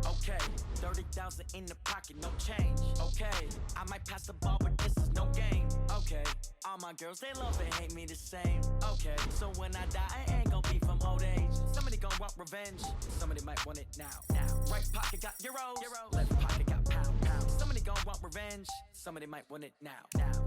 Okay, 30,000 in the pocket, no change. Okay, I might pass the ball, but this is no game. Okay, all my girls, they love and hate me the same. Okay, so when I die, I ain't gon' be from old age. Somebody gon' want revenge, somebody might want it now. Right pocket got euros, left pocket got pounds. Somebody gon' want revenge, somebody might want it now.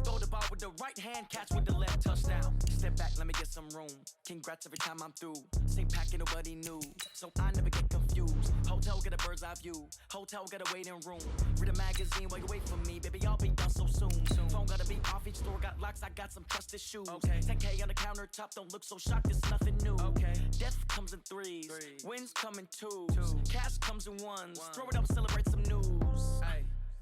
Throw the ball with the right hand, catch with the left, touchdown. Step back, let me get some room. Congrats every time I'm through. Same packet, nobody new, so I never get confused. Hotel get a bird's eye view. Hotel get a waiting room. Read a magazine while you wait for me, baby. I'll be done so soon. Phone gotta be off, each store got locks. I got some trusted shoes. 10K on the countertop, don't look so shocked. It's nothing new. Death comes in threes. Wins come in twos. Cash comes in ones. Throw it up, celebrate some news.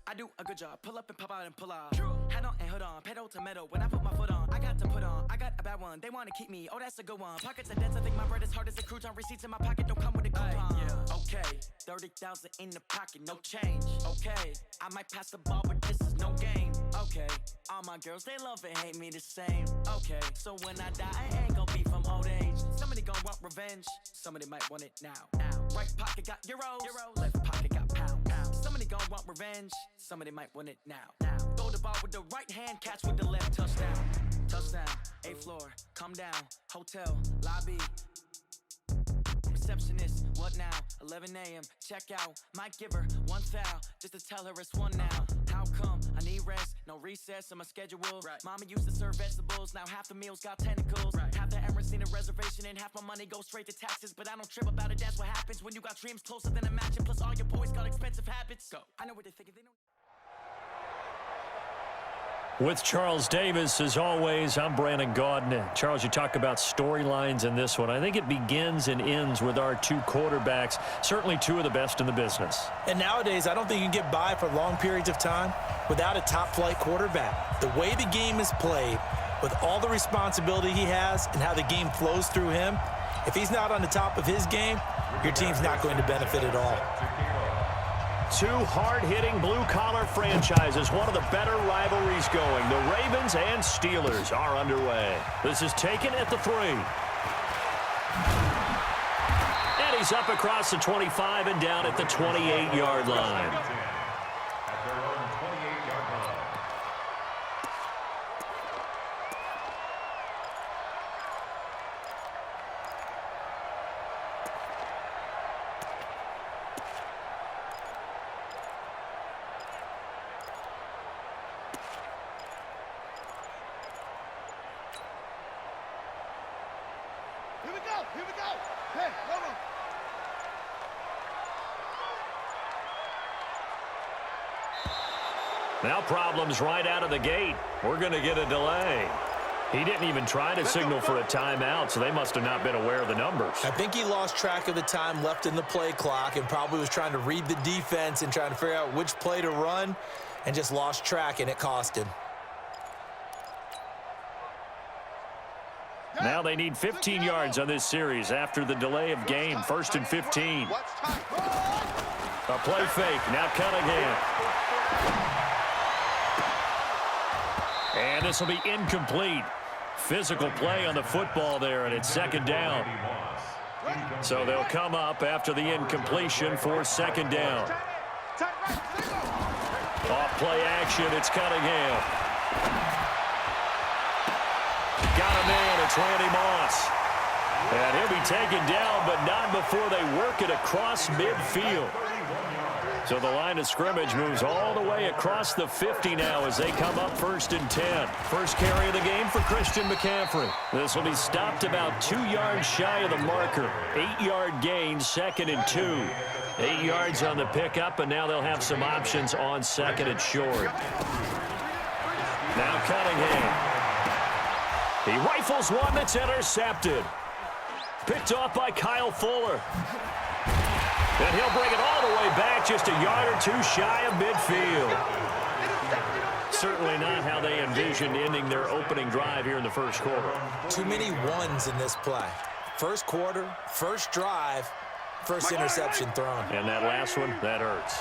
I do a good job. Pull up and pop out and pull out. Hat on and hood on. Pedal to metal. When I put my foot on, I got to put on. I got a bad one. They want to keep me. Oh, that's a good one. Pockets are dense. I think my bread is hard as a crouton. Receipts in my pocket don't come with a coupon. Okay, 30,000 in the pocket, no change. Okay, I might pass the ball, but this is no game. Okay, all my girls, they love and hate me the same. Okay, so when I die, I ain't gon' be from old age. Somebody gon' want revenge. Somebody might want it now. Right pocket got euros, left pocket got pounds. Somebody gon' want revenge. Somebody might want it now. Throw the ball with the right hand, catch with the left, touchdown. Touchdown, 8th floor, come down, hotel, lobby. Receptionist, what now? 11 a.m., check out. Might give her one foul, just to tell her it's one now. How come? I need rest, no recess in my schedule. Mama used to serve vegetables, now half the meals got tentacles. Half the Emirates need a reservation and half my money goes straight to taxes. But I don't trip about it, that's what happens when you got dreams closer than a mansion. Plus all your boys got expensive habits. Go. I know what they're thinking, they don't... With Charles Davis, as always, I'm Brandon Gaudin. Charles, you talk about storylines in this one. I think it begins and ends with our two quarterbacks, certainly two of the best in the business. And nowadays, I don't think you can get by for long periods of time without a top-flight quarterback. The way the game is played, with all the responsibility he has and how the game flows through him, if he's not on the top of his game, your team's not going to benefit at all. Two hard-hitting blue-collar franchises, one of the better rivalries going. The Ravens and Steelers are underway. This is taken at the 3. And he's up across the 25 and down at the 28-yard line. Here we go. Hey, hold on. Now problems right out of the gate. We're going to get a delay. He didn't even try to signal for a timeout, so they must have not been aware of the numbers. I think he lost track of the time left in the play clock and probably was trying to read the defense and trying to figure out which play to run and just lost track, and it cost him. Now they need 15 yards on this series after the delay of game. 1st and 15. A play fake. Now Cunningham. And this will be incomplete. Physical play on the football there, and it's 2nd down. So they'll come up after the incompletion for 2nd down. Off play action. It's Cunningham. Got him in. It's Randy Moss. And he'll be taken down, but not before they work it across midfield. So the line of scrimmage moves all the way across the 50 now as they come up 1st and 10. First carry of the game for Christian McCaffrey. This will be stopped about 2 yards shy of the marker. 8-yard gain, 2nd and 2. 8 yards on the pickup, and now they'll have some options on 2nd and short. Now Cunningham. He rifles one that's intercepted. Picked off by Kyle Fuller. And he'll bring it all the way back just a yard or two shy of midfield. Certainly not how they envisioned ending their opening drive here in the first quarter. Too many ones in this play. First quarter, first drive, first interception thrown. And that last one, that hurts.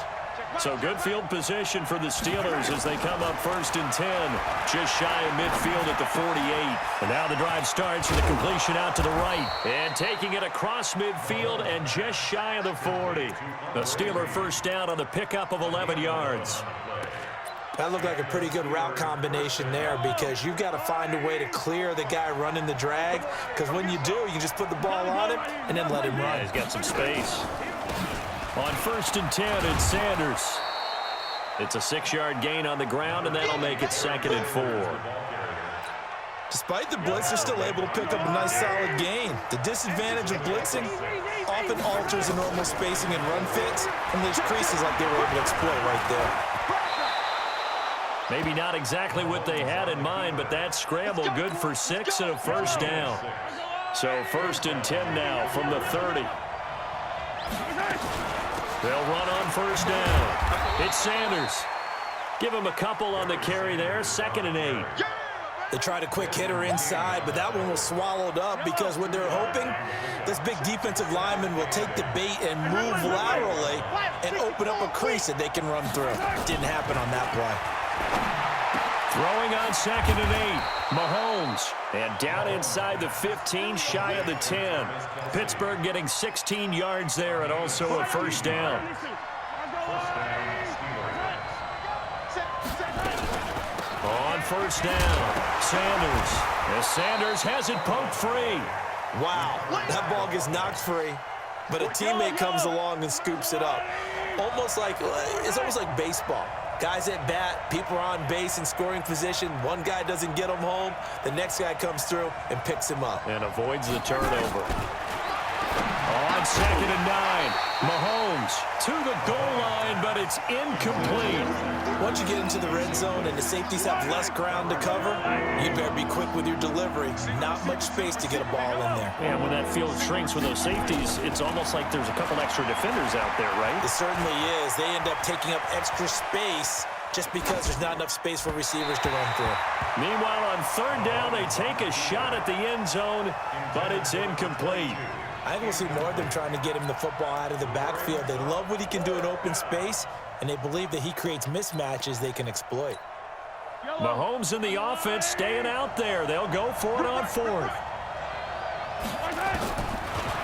So good field position for the Steelers as they come up 1st and 10. Just shy of midfield at the 48. And now the drive starts with a completion out to the right. And taking it across midfield and just shy of the 40. The Steeler first down on the pickup of 11 yards. That looked like a pretty good route combination there because you've got to find a way to clear the guy running the drag, because when you do, you just put the ball on him and then let him run. Yeah, he's got some space. On 1st and 10, it's Sanders. It's a 6-yard gain on the ground, and that'll make it 2nd and 4. Despite the blitz, they're still able to pick up a nice solid gain. The disadvantage of blitzing often alters the normal spacing and run fits and leaves creases like they were able to exploit right there. Maybe not exactly what they had in mind, but that scramble good for 6 and a first down. So 1st and 10 now from the 30. They'll run on 1st down. It's Sanders. Give him a couple on the carry there. 2nd and 8. They tried a quick hitter inside, but that one was swallowed up because what they're hoping, this big defensive lineman will take the bait and move laterally and open up a crease that they can run through. Didn't happen on that play. Throwing on 2nd and 8. Mahomes. And down inside the 15, shy of the 10. Pittsburgh getting 16 yards there and also a first down. On 1st down, Sanders. As Sanders has it poked free. Wow, that ball gets knocked free, but a teammate comes along and scoops it up. It's almost like baseball. Guys at bat, people are on base in scoring position. One guy doesn't get him home. The next guy comes through and picks him up. And avoids the turnover. On 2nd and 9, Mahomes to the goal line, but it's incomplete. Once you get into the red zone and the safeties have less ground to cover, you better be quick with your delivery. Not much space to get a ball in there. And when that field shrinks with those safeties, it's almost like there's a couple extra defenders out there, right? It certainly is. They end up taking up extra space just because there's not enough space for receivers to run through. Meanwhile, on 3rd down, they take a shot at the end zone, but it's incomplete. I think we'll see more of them trying to get him the football out of the backfield. They love what he can do in open space, and they believe that he creates mismatches they can exploit. Mahomes and the offense staying out there. They'll go for it on 4th.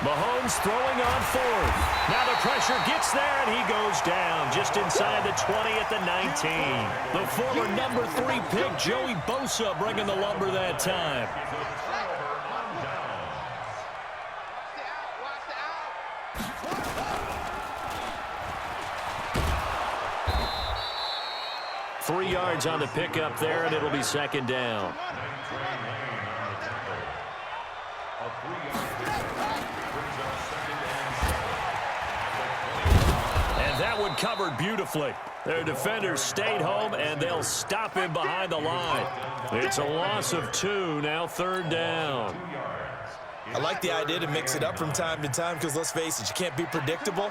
Mahomes throwing on 4th. Now the pressure gets there, and he goes down just inside the 20 at the 19. The former number 3 pick, Joey Bosa, bringing the lumber that time. Three yards on the pickup there, and it'll be 2nd down. And that one covered beautifully. Their defenders stayed home, and they'll stop him behind the line. It's a loss of 2, now 3rd down. I like the idea to mix it up from time to time because, let's face it, you can't be predictable.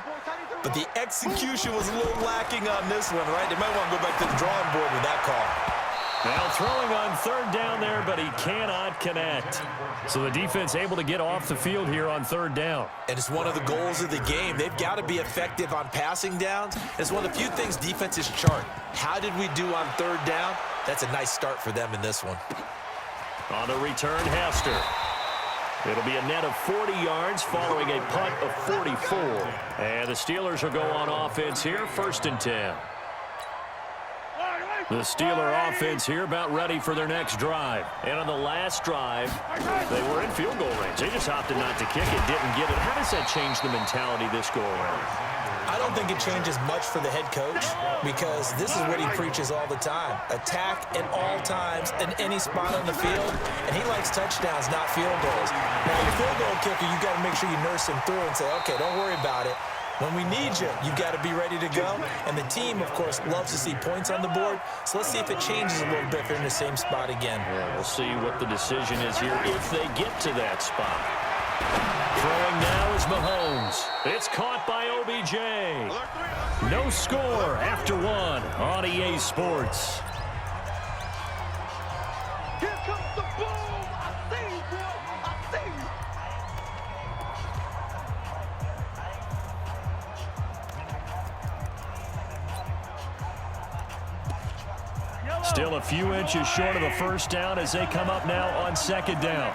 But the execution was a little lacking on this one, right? They might want to go back to the drawing board with that call. Now throwing on 3rd down there, but he cannot connect. So the defense able to get off the field here on 3rd down. And it's one of the goals of the game. They've got to be effective on passing downs. It's one of the few things defenses chart. How did we do on 3rd down? That's a nice start for them in this one. On the return, Hester. It'll be a net of 40 yards following a punt of 44. And the Steelers will go on offense here, 1st and 10. The Steeler offense here about ready for their next drive. And on the last drive, they were in field goal range. They just opted not to kick it, didn't get it. How does that change the mentality this go around? I don't think it changes much for the head coach because this is what he preaches all the time. Attack at all times in any spot on the field, and he likes touchdowns, not field goals. Now, your field goal kicker, you've got to make sure you nurse him through and say, okay, don't worry about it. When we need you, you've got to be ready to go. And the team, of course, loves to see points on the board. So let's see if it changes a little bit if they're in the same spot again. Yeah, we'll see what the decision is here if they get to that spot. Throwing now is Mahomes. It's caught by OBJ. No score after 1 on EA Sports. Here comes the boom. I see you, Bill. I see you. Still a few inches short of a first down as they come up now on second down.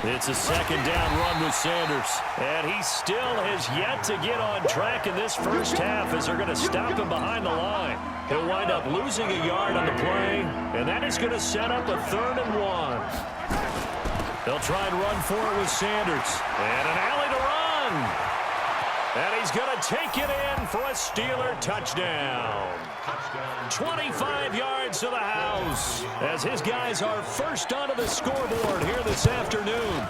It's a second down run with Sanders. And he still has yet to get on track in this first half as they're going to stop him behind the line. He'll wind up losing a yard on the play, and that is going to set up a 3rd and 1. They'll try and run for it with Sanders. And an alley to run. And he's going to take it in for a Steeler touchdown. 25 yards to the house as his guys are first onto the scoreboard here this afternoon.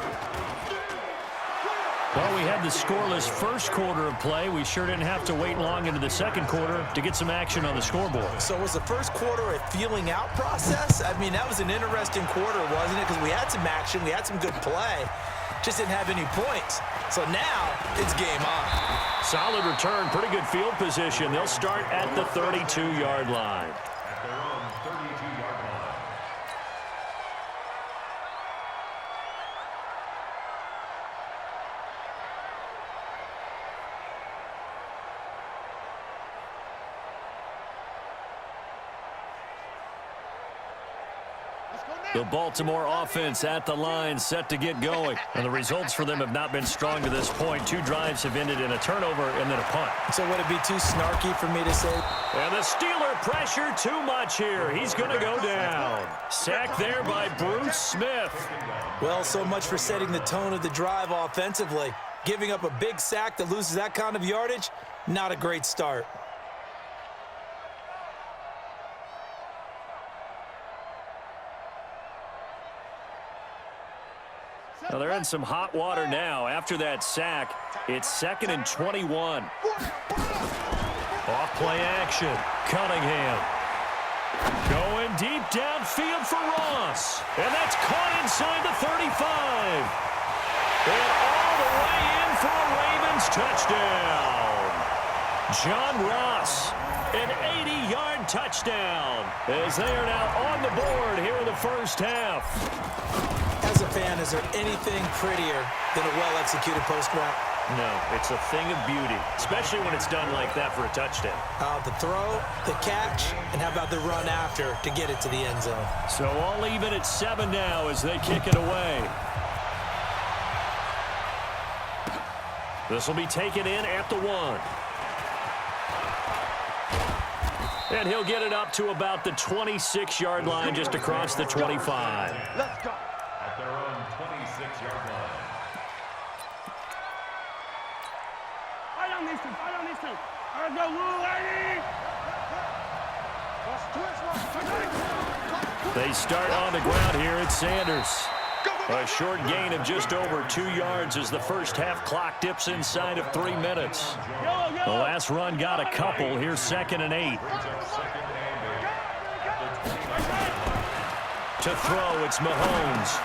Well, we had the scoreless first quarter of play. We sure didn't have to wait long into the second quarter to get some action on the scoreboard. So was the first quarter a feeling out process? I mean, that was an interesting quarter, wasn't it? Because we had some action, we had some good play, just didn't have any points. So now it's game on. Solid return, pretty good field position. They'll start at the 32-yard line. The Baltimore offense at the line, set to get going. And the results for them have not been strong to this point. 2 drives have ended in a turnover and then a punt. So would it be too snarky for me to say? And the Steeler pressure too much here. He's going to go down. Sacked there by Bruce Smith. Well, so much for setting the tone of the drive offensively. Giving up a big sack that loses that kind of yardage, not a great start. Well, they're in some hot water now. After that sack, it's 2nd and 21. Off play action. Cunningham. Going deep downfield for Ross. And that's caught inside the 35. And all the way in for a Ravens touchdown. John Ross, an 80-yard touchdown, as they are now on the board here in the first half. As a fan, is there anything prettier than a well-executed post route? No, it's a thing of beauty, especially when it's done like that for a touchdown. The throw, the catch, and how about the run after to get it to the end zone? So all even at 7 now as they kick it away. This will be taken in at the 1. And he'll get it up to about the 26-yard line, just across the 25. Let's go. At their own 26-yard line. Fight on these two. Fight on these two. Let's go, Woo, lady. They start on the ground here at Sanders. A short gain of just over 2 yards as the first half clock dips inside of 3 minutes. The last run got a couple. Here's 2nd and 8. To throw, it's Mahomes.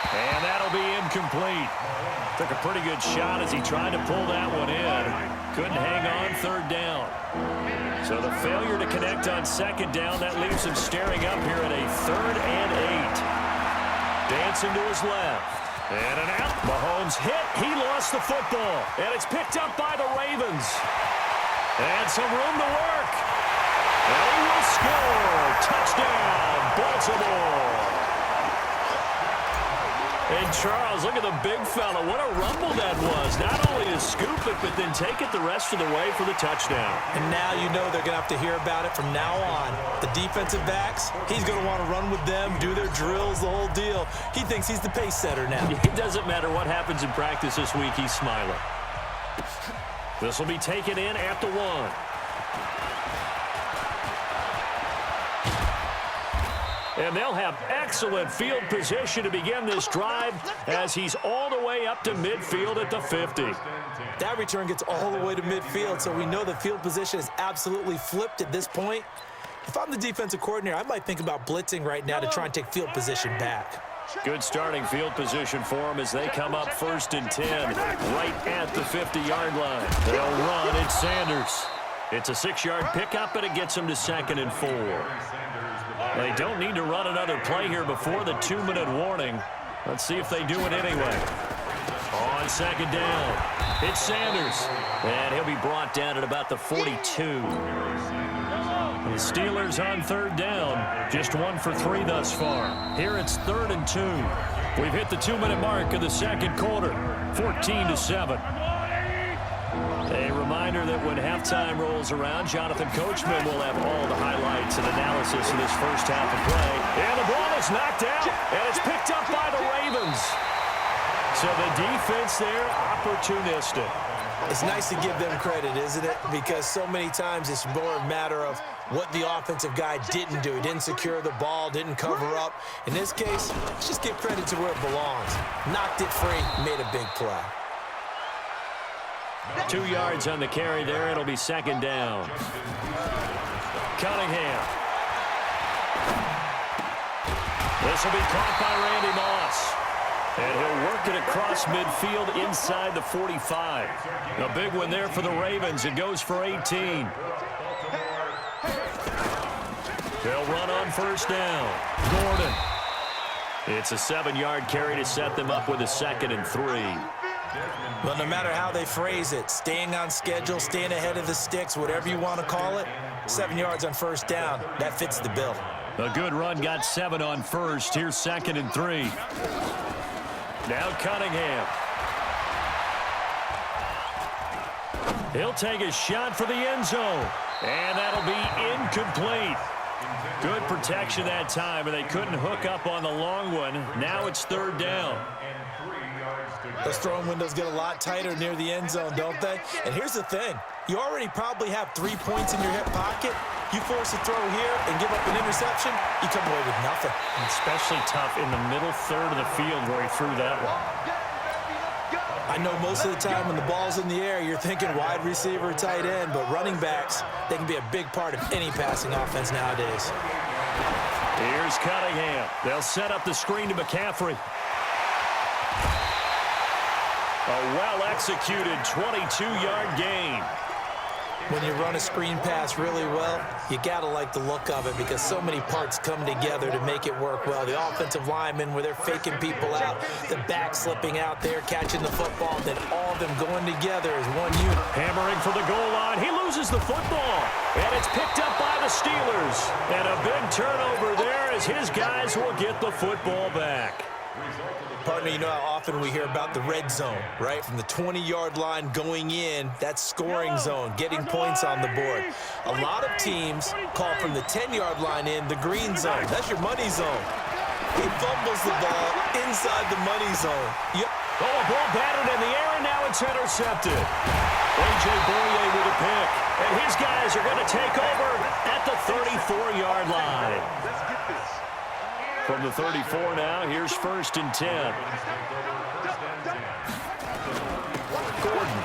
And that'll be incomplete. Took a pretty good shot as he tried to pull that one in. Couldn't hang on 3rd down. So the failure to connect on 2nd down, that leaves him staring up here at a 3rd and 8. Dancing to his left. And an out. Mahomes hit. He lost the football. And it's picked up by the Ravens. And some room to work. And he will score. Touchdown, Baltimore. And Charles, look at the big fella. What a rumble that was. Not only to scoop it, but then take it the rest of the way for the touchdown. And now you know they're going to have to hear about it from now on. The defensive backs, he's going to want to run with them, do their drills, the whole deal. He thinks he's the pace setter now. It doesn't matter what happens in practice this week. He's smiling. This will be taken in at the 1. And they'll have excellent field position to begin this drive as he's all the way up to midfield at the 50. That return gets all the way to midfield, so we know the field position is absolutely flipped at this point. If I'm the defensive coordinator, I might think about blitzing right now to try and take field position back. Good starting field position for them as they come up 1st and 10, right at the 50-yard line. They'll run. It's Sanders. It's a 6-yard pickup, and it gets them to 2nd and 4. They don't need to run another play here before the 2-minute warning. Let's see if they do it anyway. On 2nd down, it's Sanders. And he'll be brought down at about the 42. The Steelers on third down. Just 1 for 3 thus far. Here it's 3rd and 2. We've hit the 2-minute mark of the second quarter. 14-7. A reminder that when halftime rolls around, Jonathan Coachman will have all the highlights and analysis of this first half of play. And the ball is knocked out, and it's picked up by the Ravens. So the defense there, opportunistic. It's nice to give them credit, isn't it? Because so many times it's more a matter of what the offensive guy didn't do. He didn't secure the ball, didn't cover up. In this case, let's just give credit to where it belongs. Knocked it free, made a big play. 2 yards on the carry there. It'll be 2nd down. Cunningham. This will be caught by Randy Moss. And he'll work it across midfield inside the 45. A big one there for the Ravens. It goes for 18. They'll run on 1st down. Gordon. It's a 7-yard carry to set them up with a 2nd and 3. Well, no matter how they phrase it, staying on schedule, staying ahead of the sticks, whatever you want to call it, 7 yards on 1st down, that fits the bill. A good run got 7 on 1st. Here's 2nd and 3. Now Cunningham. He'll take a shot for the end zone. And that'll be incomplete. Good protection that time, and they couldn't hook up on the long one. Now it's 3rd down. Those throwing windows get a lot tighter near the end zone, don't they? And here's the thing. You already probably have 3 points in your hip pocket. You force a throw here and give up an interception, you come away with nothing. And especially tough in the middle third of the field where he threw that one. I know most of the time when the ball's in the air, you're thinking wide receiver, tight end, but running backs, they can be a big part of any passing offense nowadays. Here's Cunningham. They'll set up the screen to McCaffrey. A well-executed 22-yard gain. When you run a screen pass really well, you got to like the look of it because so many parts come together to make it work well. The offensive linemen, where they're faking people out, the back slipping out there, catching the football, then all of them going together as one unit. Hammering for the goal line. He loses the football, and it's picked up by the Steelers. And a big turnover there as his guys will get the football back. Partner, you know how often we hear about the red zone, right? From the 20-yard line going in, that's scoring zone, getting points on the board. A lot of teams call from the 10-yard line in the green zone. That's your money zone. He fumbles the ball inside the money zone. Yep. Oh, a ball batted in the air, and now it's intercepted. A.J. Boye with a pick, and his guys are going to take over at the 34-yard line. From the 34 now, here's 1st and 10. Gordon.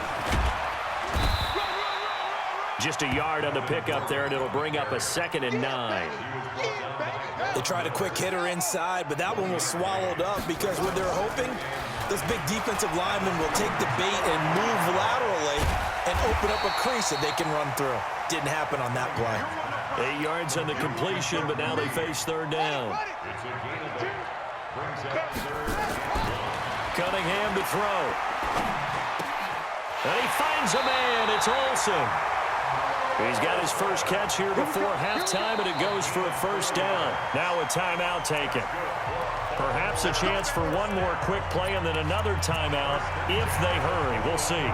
Just a yard on the pickup there, and it'll bring up a 2nd and 9. They tried a quick hitter inside, but that one was swallowed up because what they're hoping, those big defensive linemen will take the bait and move laterally and open up a crease that they can run through. Didn't happen on that play. 8 yards on the completion, but now they face 3rd down. Cunningham to throw. And he finds a man. It's Olsen. He's got his first catch here before halftime, and it goes for a 1st down. Now a timeout taken. Perhaps a chance for one more quick play and then another timeout if they hurry. We'll see.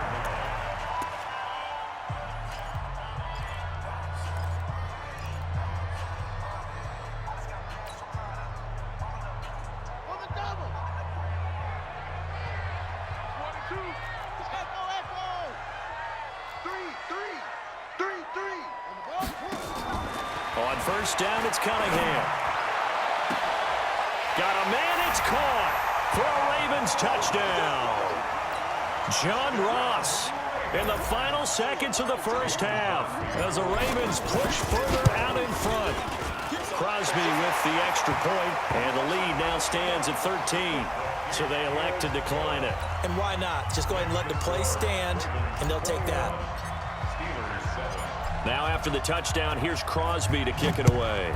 On 1st down, it's Cunningham. Got a man, it's caught for a Ravens touchdown. John Ross in the final seconds of the first half as the Ravens push further out in front. Crosby with the extra point, and the lead now stands at 13. So they elect to decline it. And why not? Just go ahead and let the play stand, and they'll take that. Now after the touchdown, here's Crosby to kick it away.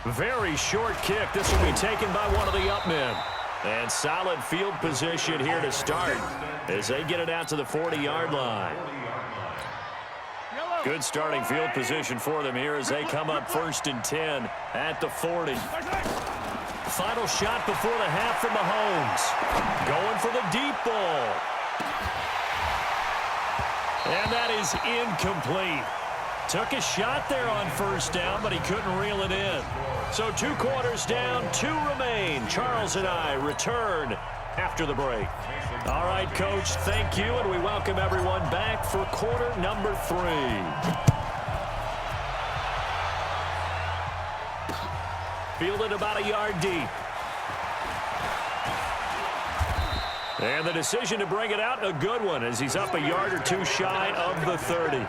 Very short kick. This will be taken by one of the up men. And solid field position here to start as they get it out to the 40-yard line. Yellow. Good starting field position for them here as they come up 1st and 10 at the 40. Final shot before the half from Mahomes. Going for the deep ball. And that is incomplete. Took a shot there on 1st down, but he couldn't reel it in. So 2 quarters down, 2 remain. Charles and I return after the break. All right, Coach, thank you, and we welcome everyone back for quarter number 3. Fielded about a yard deep. And the decision to bring it out, a good one, as he's up a yard or 2 shy of the 30.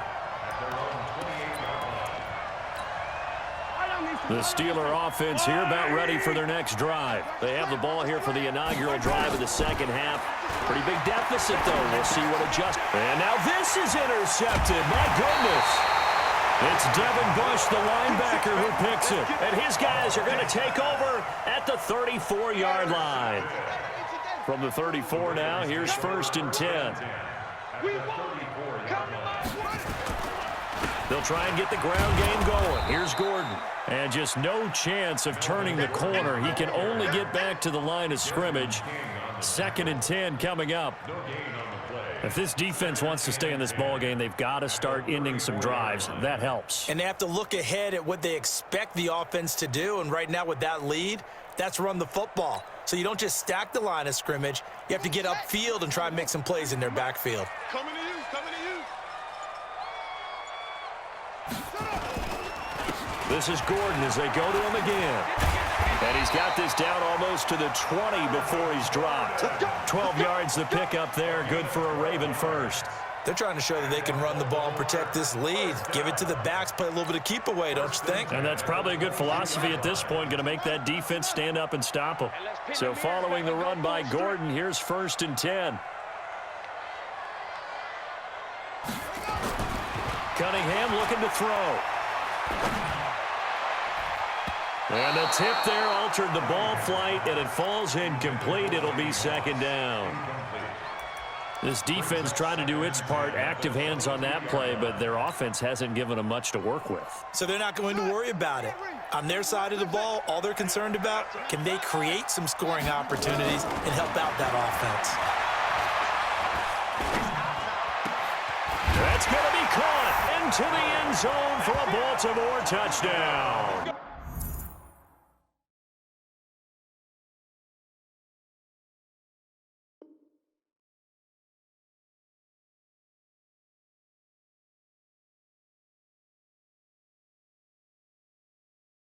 The Steeler offense here about ready for their next drive. They have the ball here for the inaugural drive of the second half. Pretty big deficit, though. We'll see what adjusts. And now this is intercepted. My goodness. It's Devin Bush, the linebacker, who picks it. And his guys are going to take over at the 34-yard line. From the 34 now, here's 1st and 10. They'll try and get the ground game going. Here's Gordon. And just no chance of turning the corner. He can only get back to the line of scrimmage. 2nd and 10 coming up. If this defense wants to stay in this ball game, they've got to start ending some drives. That helps. And they have to look ahead at what they expect the offense to do. And right now with that lead, that's run the football. So you don't just stack the line of scrimmage. You have to get upfield and try and make some plays in their backfield. Coming to you, coming to you. This is Gordon as they go to him again. And he's got this down almost to the 20 before he's dropped. 12 yards the pickup there. Good for a Raven first. They're trying to show that they can run the ball and protect this lead. Give it to the backs, play a little bit of keep away, don't you think? And that's probably a good philosophy at this point, going to make that defense stand up and stop them. So following the run by Gordon, here's 1st and 10. Cunningham looking to throw. And a tip there altered the ball flight, and it falls incomplete. It'll be 2nd down. This defense trying to do its part, active hands on that play, but their offense hasn't given them much to work with. So they're not going to worry about it. On their side of the ball, all they're concerned about, can they create some scoring opportunities and help out that offense? That's going to be caught into the end zone for a Baltimore touchdown.